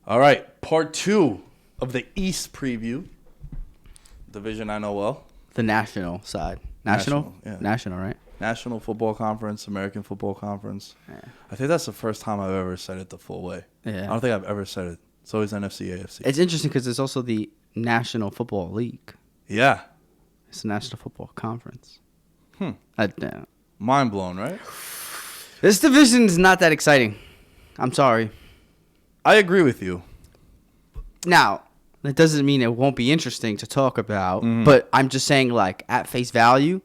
All right, part 2 of the East preview. Division I know well. The national side. National? Yeah. National, right? National Football Conference, American Football Conference. Yeah. I think that's the first time I've ever said it the full way. Yeah. I don't think I've ever said it. It's always NFC, AFC. It's interesting because it's also the National Football League. Yeah. It's the National Football Conference. Mind blown, right? This division is not that exciting. I'm sorry. I agree with you. Now, that doesn't mean it won't be interesting to talk about, but I'm just saying, like, at face value,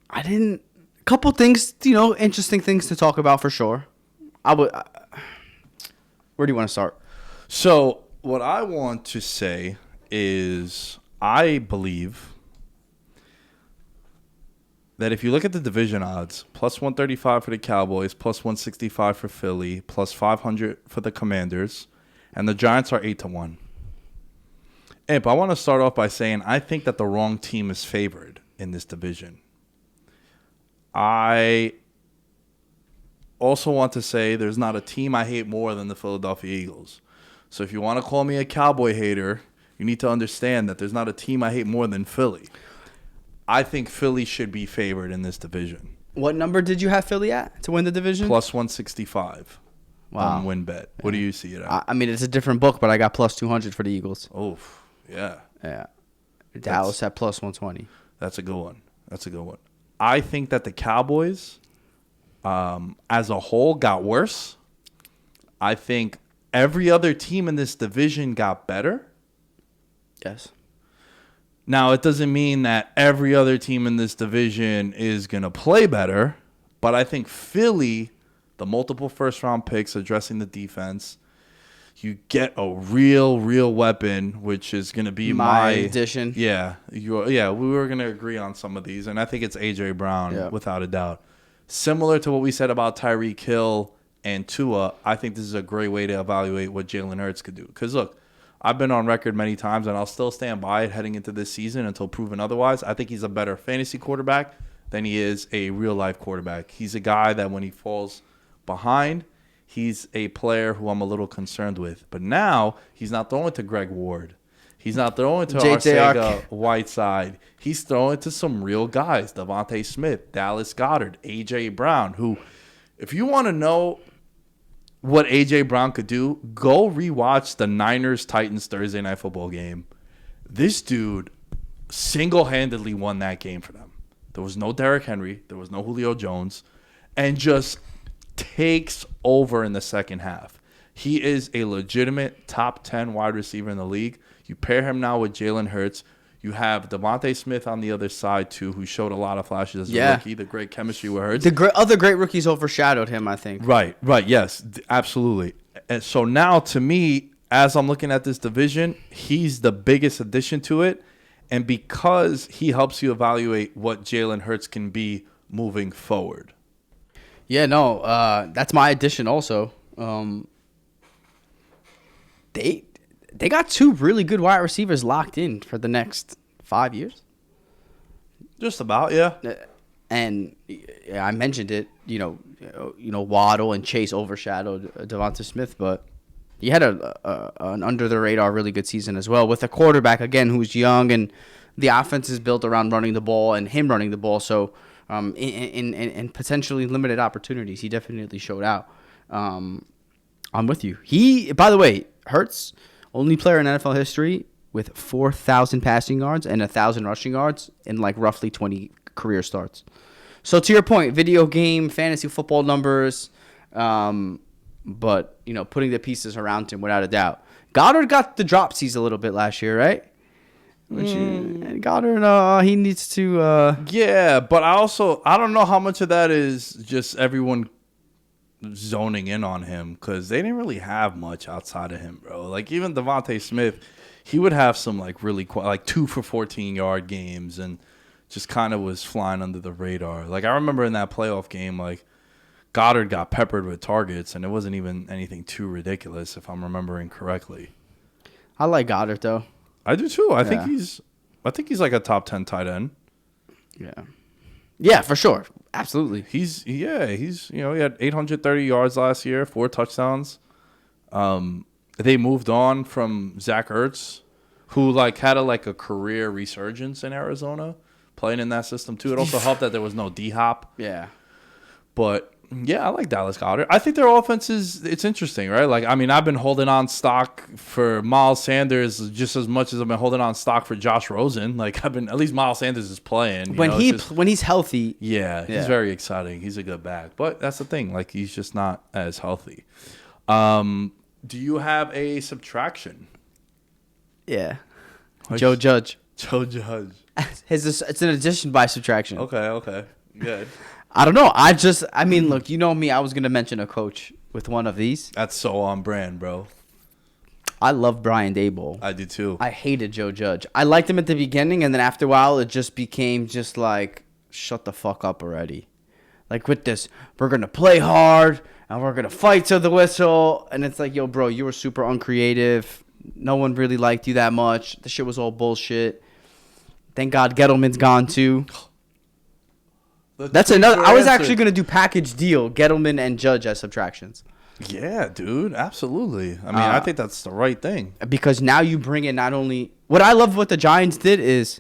a couple things, interesting things to talk about for sure. Where do you want to start? So, what I want to say is I believe that if you look at the division odds, plus 135 for the Cowboys, plus 165 for Philly, plus 500 for the Commanders, and the Giants are 8-1. But I want to start off by saying I think that the wrong team is favored in this division. I also want to say there's not a team I hate more than the Philadelphia Eagles. So if you want to call me a Cowboy hater, you need to understand that there's not a team I hate more than Philly. I think Philly should be favored in this division. What number did you have Philly at to win the division? Plus 165 Wow. on WinBet. What do you see it at? I mean, it's a different book, but I got plus 200 for the Eagles. Oh, yeah. Yeah. Dallas at plus 120. That's a good one. I think that the Cowboys, as a whole, got worse. I think every other team in this division got better. Yes. Now, it doesn't mean that every other team in this division is going to play better, but I think Philly, the multiple first-round picks addressing the defense, you get a real weapon, which is going to be my addition. Yeah, we were going to agree on some of these, and I think it's A.J. Brown, without a doubt. Similar to what we said about Tyreek Hill and Tua, I think this is a great way to evaluate what Jalen Hurts could do. Because, look, I've been on record many times, and I'll still stand by it heading into this season until proven otherwise. I think he's a better fantasy quarterback than he is a real-life quarterback. He's a guy that when he falls behind, he's a player who I'm a little concerned with. But now he's not throwing to Greg Ward. He's not throwing to Arcega-Whiteside. He's throwing to some real guys, Devontae Smith, Dallas Goedert, A.J. Brown, who, if you want to know what A.J. Brown could do, go rewatch the Niners-Titans Thursday Night Football game. This dude single-handedly won that game for them. There was no Derrick Henry. There was no Julio Jones. And just takes over in the second half. He is a legitimate top 10 wide receiver in the league. You pair him now with Jalen Hurts. You have Devontae Smith on the other side, too, who showed a lot of flashes as a rookie. The great chemistry with Hurts. Other great rookies overshadowed him, I think. Right, yes, absolutely. And so now, to me, as I'm looking at this division, he's the biggest addition to it. And because he helps you evaluate what Jalen Hurts can be moving forward. Yeah, no, that's my addition also. They got two really good wide receivers locked in for the next 5 years. Just about, yeah. And I mentioned it, Waddle and Chase overshadowed Devonta Smith, but he had an under-the-radar really good season as well with a quarterback, again, who's young, and the offense is built around running the ball and him running the ball. So in potentially limited opportunities, he definitely showed out. I'm with you. By the way, Hurts, only player in NFL history with 4,000 passing yards and 1,000 rushing yards in like roughly 20 career starts. So to your point, video game, fantasy football numbers, but putting the pieces around him without a doubt. Goddard got the dropsies a little bit last year, right? Goddard, he needs to. Yeah, but I don't know how much of that is just everyone zoning in on him because they didn't really have much outside of him, bro. Like even Devontae Smith, he would have some like really like 2 for 14-yard games and just kind of was flying under the radar. Like I remember in that playoff game, like Goddard got peppered with targets and it wasn't even anything too ridiculous if I'm remembering correctly. I like Goddard though. I do too. I think he's like a top 10 tight end. Yeah. Yeah, for sure. Absolutely. He had 830 yards last year, 4 touchdowns. They moved on from Zach Ertz, who had a career resurgence in Arizona, playing in that system too. It also helped that there was no D-Hop. Yeah. But yeah, I like Dallas Goedert. I think their offense it's interesting, right? I've been holding on stock for Miles Sanders just as much as I've been holding on stock for Josh Rosen. At least Miles Sanders is playing. When he's healthy. Yeah, he's very exciting. He's a good back. But that's the thing. He's just not as healthy. Do you have a subtraction? Yeah. Joe Judge. Joe Judge. It's an addition by subtraction. Okay. Good. I don't know. Look, you know me. I was going to mention a coach with one of these. That's so on brand, bro. I love Brian Daboll. I do too. I hated Joe Judge. I liked him at the beginning, and then after a while, it just became shut the fuck up already. With this, we're going to play hard, and we're going to fight to the whistle. And it's yo, bro, you were super uncreative. No one really liked you that much. The shit was all bullshit. Thank God Gettleman's gone too. That's another. I was actually going to do package deal, Gettleman and Judge as subtractions. Yeah, dude, absolutely. I think that's the right thing. Because now you bring in not only... What I love what the Giants did is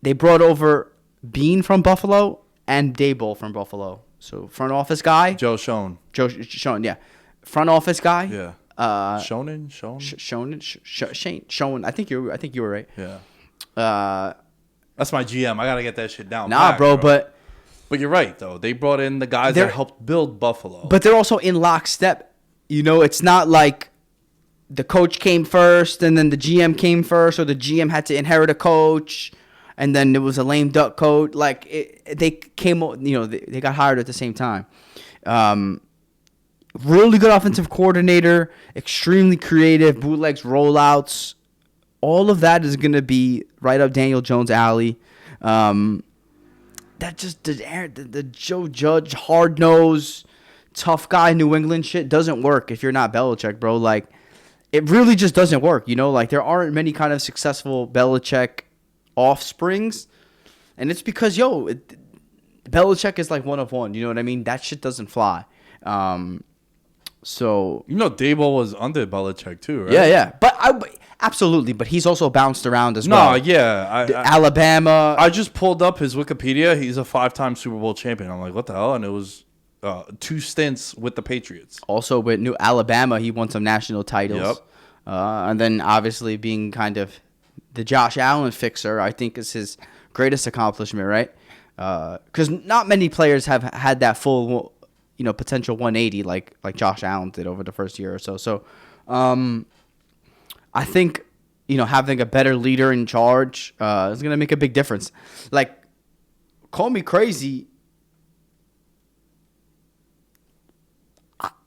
they brought over Bean from Buffalo and Daboll from Buffalo. So front office guy. Joe Schoen, yeah. Front office guy. Yeah. Shonen. Shane. I think you were right. Yeah. That's my GM. I gotta get that shit down. Nah, bro, but you're right though. They brought in the guys that helped build Buffalo. But they're also in lockstep. It's not like the coach came first and then the GM came first, or the GM had to inherit a coach and then there was a lame duck coach. They came, they got hired at the same time. Really good offensive coordinator, extremely creative, bootlegs, rollouts. All of that is going to be right up Daniel Jones' alley. That just the Joe Judge, hard-nosed, tough guy, New England shit doesn't work if you're not Belichick, bro. It really just doesn't work, there aren't many kind of successful Belichick offsprings. And it's because, Belichick is one of one, you know what I mean? That shit doesn't fly. So... Daboll was under Belichick too, right? Yeah. Absolutely, but he's also bounced around as well. No, yeah. Alabama. I just pulled up his Wikipedia. He's a 5-time Super Bowl champion. I'm like, what the hell? And it was 2 stints with the Patriots. Also with New Alabama, he won some national titles. Yep. And then obviously being kind of the Josh Allen fixer, I think is his greatest accomplishment, right? Because not many players have had that full, potential 180 like Josh Allen did over the first year or so. So, I think, having a better leader in charge is going to make a big difference. Call me crazy.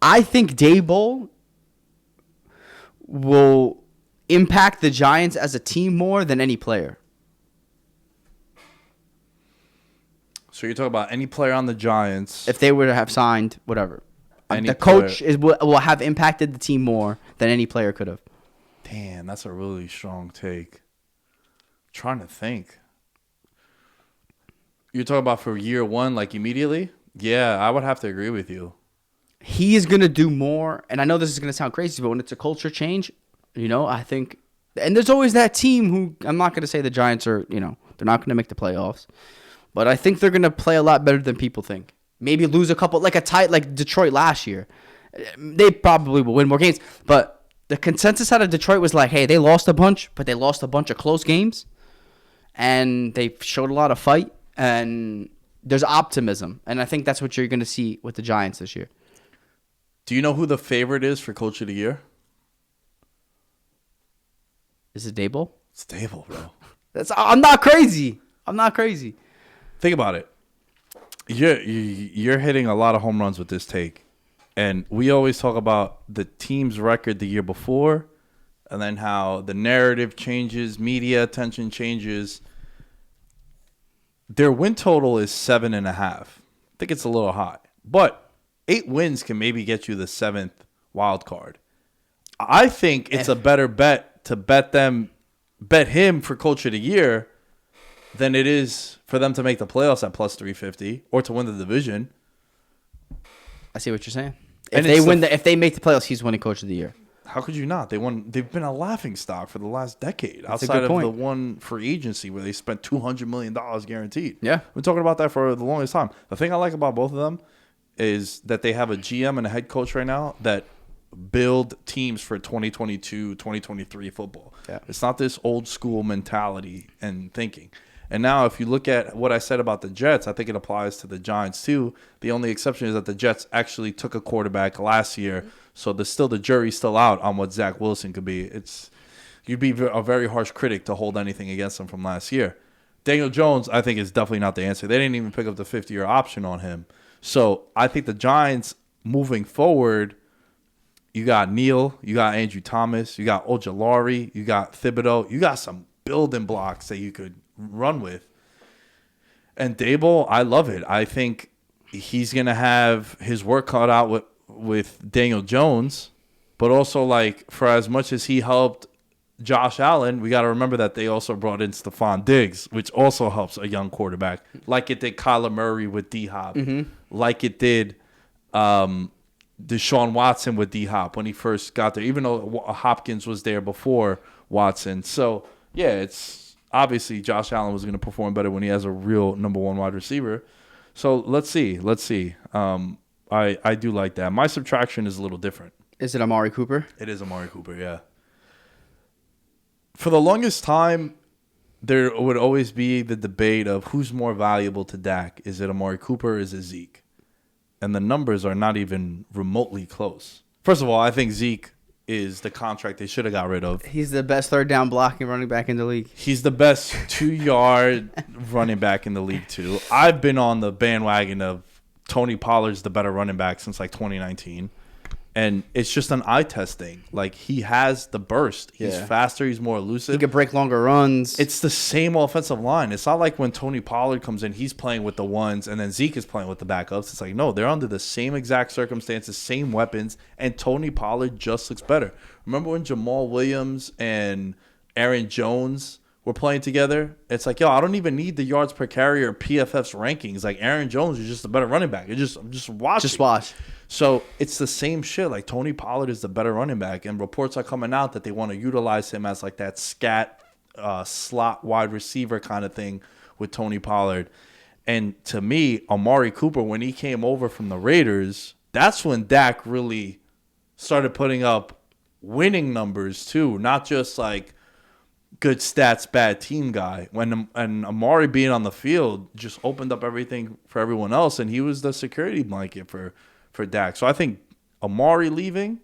I think Daboll will impact the Giants as a team more than any player. So you're talking about any player on the Giants. If they were to have signed, whatever. The coach will have impacted the team more than any player could have. Damn, that's a really strong take. I'm trying to think. You're talking about for year one, immediately? Yeah, I would have to agree with you. He is going to do more, and I know this is going to sound crazy, but when it's a culture change, I think... And there's always that team who... I'm not going to say the Giants are, they're not going to make the playoffs. But I think they're going to play a lot better than people think. Maybe lose a couple... Like Detroit last year. They probably will win more games, but... The consensus out of Detroit was hey, they lost a bunch, but they lost a bunch of close games. And they showed a lot of fight. And there's optimism. And I think that's what you're going to see with the Giants this year. Do you know who the favorite is for Coach of the Year? Is it Daboll? It's Daboll, bro. I'm not crazy. Think about it. You're hitting a lot of home runs with this take. And we always talk about the team's record the year before and then how the narrative changes, media attention changes. Their win total is 7.5. I think it's a little high. But 8 wins can maybe get you the 7th wild card. I think it's a better bet to bet him for Coach of the Year than it is for them to make the playoffs at plus 350 or to win the division. I see what you're saying. If they make the playoffs, he's winning Coach of the Year. How could you not? They've been a laughing stock for the last decade. That's outside of the one free agency where they spent $200 million guaranteed. Yeah. We're talking about that for the longest time. The thing I like about both of them is that they have a GM and a head coach right now that build teams for 2022, 2023 football. Yeah. It's not this old school mentality and thinking. And now if you look at what I said about the Jets, I think it applies to the Giants too. The only exception is that the Jets actually took a quarterback last year. So the jury's still out on what Zach Wilson could be. You'd be a very harsh critic to hold anything against him from last year. Daniel Jones, I think, is definitely not the answer. They didn't even pick up the 50-year option on him. So I think the Giants moving forward, you got Neal, you got Andrew Thomas, you got Ojulari, you got Thibodeau. You got some building blocks that you could run with. And Dable, I love it. I think he's going to have his work cut out with Daniel Jones, but also like for as much as he helped Josh Allen, we got to remember that they also brought in Stephon Diggs, which also helps a young quarterback, like it did Kyler Murray with D-Hop, like it did Deshaun Watson with D-Hop when he first got there, even though Hopkins was there before Watson. So, yeah, it's obviously Josh Allen was going to perform better when he has a real number one wide receiver. So, let's see. I do like that. My subtraction is a little different. Is it Amari Cooper? It is Amari Cooper, yeah. For the longest time, there would always be the debate of who's more valuable to Dak. Is it Amari Cooper or is it Zeke? And the numbers are not even remotely close. First of all, I think Zeke is the contract they should have got rid of. He's the best third down blocking running back in the league. He's the best 2-yard running back in the league, too. I've been on the bandwagon of Tony Pollard's the better running back since like 2019. And it's just an eye test thing. Like, he has the burst. He's faster. He's more elusive. He can break longer runs. It's the same offensive line. It's not like when Tony Pollard comes in, he's playing with the ones, and then Zeke is playing with the backups. It's like, no, they're under the same exact circumstances, same weapons, and Tony Pollard just looks better. Remember when Jamal Williams and Aaron Jones were playing together? It's like, yo, I don't even need the yards per carry or PFF's rankings. Like, Aaron Jones is just a better running back. Just watch. Just watch. So it's the same shit. Like, Tony Pollard is the better running back, and reports are coming out that they want to utilize him as like that scat slot wide receiver kind of thing with Tony Pollard. And to me, Amari Cooper, when he came over from the Raiders, that's when Dak really started putting up winning numbers too, not just like good stats, bad team guy. And Amari being on the field just opened up everything for everyone else, and he was the security blanket for Dak. So I think Amari leaving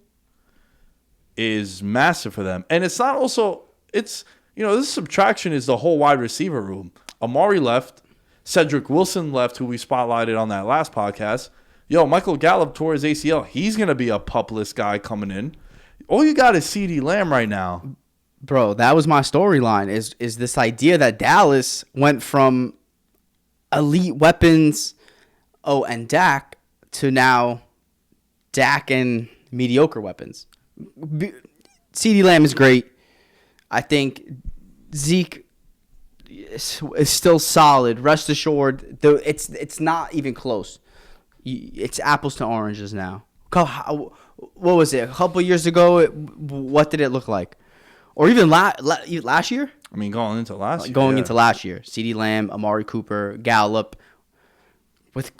is massive for them. And it's not also, it's, this subtraction is the whole wide receiver room. Amari left. Cedric Wilson left, who we spotlighted on that last podcast. Yo, Michael Gallup tore his ACL. He's going to be a pup-less guy coming in. All you got is CeeDee Lamb right now. Bro, that was my storyline, is this idea that Dallas went from elite weapons, and Dak, to now Dak and mediocre weapons. CeeDee Lamb is great. I think Zeke is still solid. Rest assured, it's not even close. It's apples to oranges now. What was it? A couple years ago, what did it look like? Or even last year? I mean, going into last year. Into last year. CeeDee Lamb, Amari Cooper, Gallup.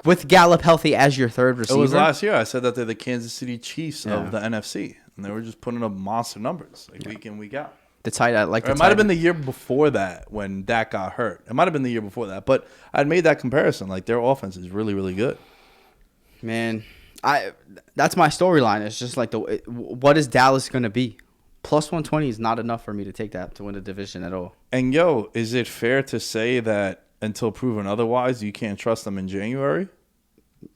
With Gallup healthy as your third receiver. It was last year. I said that they're the Kansas City Chiefs of the NFC, and they were just putting up monster numbers week in, week out. The tight end, it might have been the year before that when Dak got hurt. It might have been the year before that, but I'd made that comparison. Like, their offense is really, really good. Man, that's my storyline. It's just like what is Dallas going to be? Plus 120 is not enough for me to take that to win the division at all. And yo, is it fair to say that until proven otherwise, you can't trust them in January?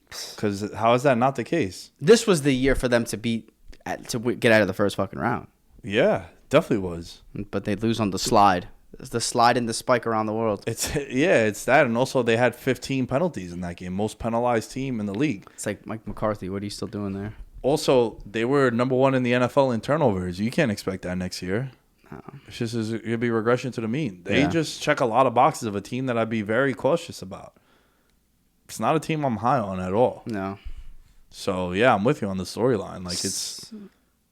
Because how is that not the case? This was the year for them to get out of the first fucking round. Yeah, definitely was. But they lose on the slide. It's the slide and the spike around the world. It's that, and also they had 15 penalties in that game, most penalized team in the league. It's like Mike McCarthy. What are you still doing there? Also, they were number one in the NFL in turnovers. You can't expect that next year. No. It's just it'll be regression to the mean. They just check a lot of boxes of a team that I'd be very cautious about. It's not a team I'm high on at all. No. So yeah, I'm with you on the storyline. Like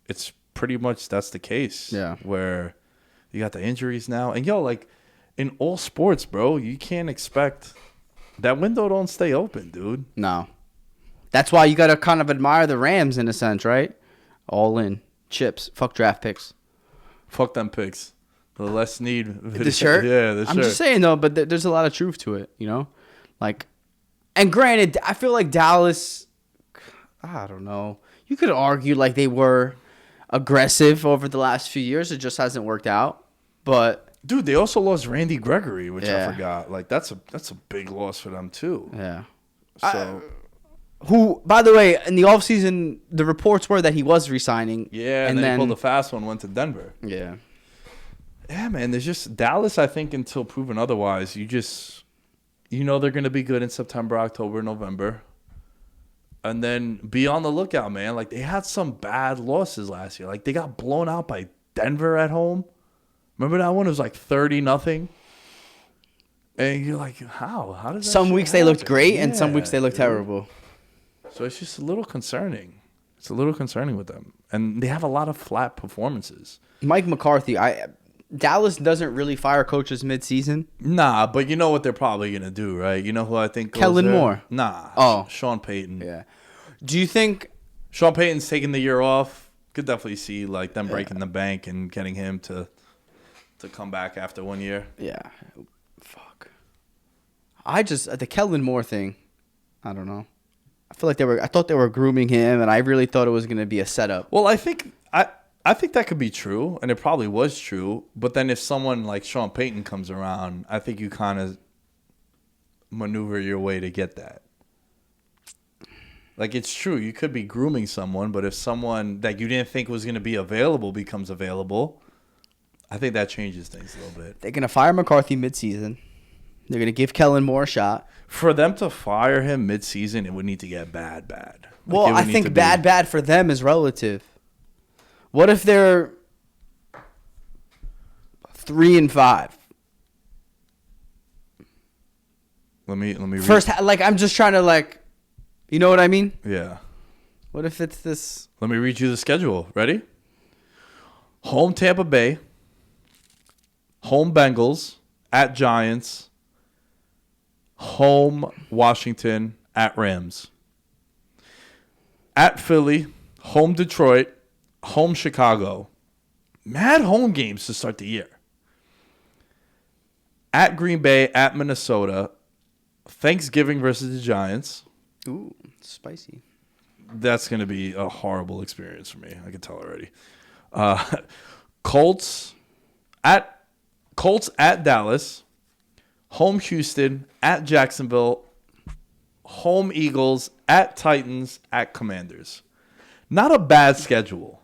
it's pretty much that's the case. Yeah. Where you got the injuries now, and like in all sports, bro, you can't expect that window don't stay open, dude. No. That's why you got to kind of admire the Rams in a sense, right? All in. Chips. Fuck draft picks. Fuck them picks. The less need. The shirt? Yeah, the shirt. I'm just saying, though, but there's a lot of truth to it, you know? Like, and granted, I feel like Dallas, I don't know. You could argue like they were aggressive over the last few years. It just hasn't worked out. But... Dude, they also lost Randy Gregory, which I forgot. Like, that's a big loss for them, too. Yeah. So... Who, by the way, in the offseason, the reports were that he was resigning. Yeah, and then he pulled a fast one, went to Denver. Yeah. Yeah, man, there's just Dallas, I think, until proven otherwise, you know they're going to be good in September, October, November. And then be on the lookout, man. Like, they had some bad losses last year. Like, they got blown out by Denver at home. Remember that one? It was like 30-0. And you're like, how? How does that Some weeks happen? they looked great, and some weeks they looked terrible. So it's just a little concerning. It's a little concerning with them. And they have a lot of flat performances. Mike McCarthy, Dallas doesn't really fire coaches mid-season. Nah, but you know what they're probably going to do, right? You know who I think goes Kellen there? Moore. Nah. Oh. Sean Payton. Yeah. Do you think... Sean Payton's taking the year off. Could definitely see like them breaking the bank and getting him to come back after 1 year. Yeah. Fuck. The Kellen Moore thing, I don't know. I feel like I thought they were grooming him, and I really thought it was going to be a setup. Well, I think that could be true, and it probably was true. But then if someone like Sean Payton comes around, I think you kind of maneuver your way to get that. Like, it's true. You could be grooming someone, but if someone that you didn't think was going to be available becomes available, I think that changes things a little bit. They're going to fire McCarthy mid-season. They're going to give Kellen Moore a shot. For them to fire him mid-season, it would need to get bad. Like, well, I think bad for them is relative. What if they're 3-5? Let me read. First, I'm just trying to you know what I mean? Yeah. What if it's this? Let me read you the schedule. Ready? Home Tampa Bay. Home Bengals. At Giants. Home Washington. At Rams. At Philly. Home Detroit. Home Chicago. Mad home games to start the year. At Green Bay. At Minnesota. Thanksgiving versus the Giants. Ooh, spicy. That's going to be a horrible experience for me. I can tell already. Colts at Dallas. Home Houston. At Jacksonville. Home Eagles. At Titans. At Commanders. Not a bad schedule.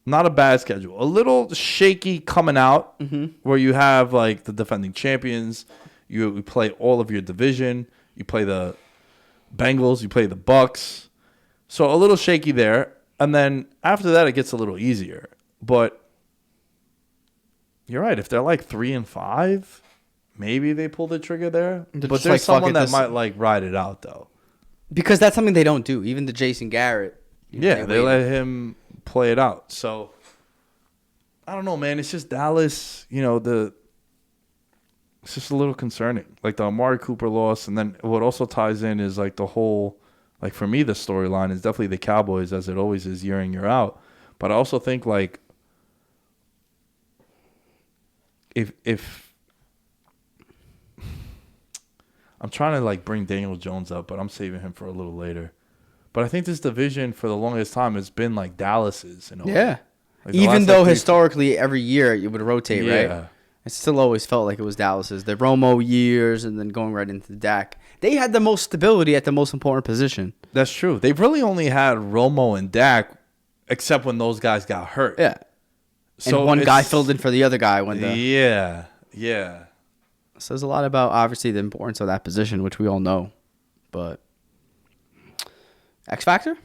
A little shaky coming out, where you have like the defending champions. You play all of your division. You play the Bengals. You play the Bucks. So a little shaky there. And then after that, it gets a little easier. But you're right. If they're like 3-5, maybe they pull the trigger there. But there's someone that might ride it out, though. Because that's something they don't do. Even the Jason Garrett. They let him play it out. So I don't know, man. It's just Dallas, it's just a little concerning. Like the Amari Cooper loss, and then what also ties in is like the whole, like for me, the storyline is definitely the Cowboys, as it always is year in, year out. But I also think like if I'm trying to like bring Daniel Jones up, but I'm saving him for a little later. But I think this division for the longest time has been like Dallas's. Yeah. Like even though historically every year it would rotate, right? It still always felt like it was Dallas's. The Romo years and then going right into the Dak. They had the most stability at the most important position. That's true. They've really only had Romo and Dak, except when those guys got hurt. Yeah. So and one guy filled in for the other guy. Yeah. Says a lot about, obviously, the importance of that position, which we all know. But X Factor?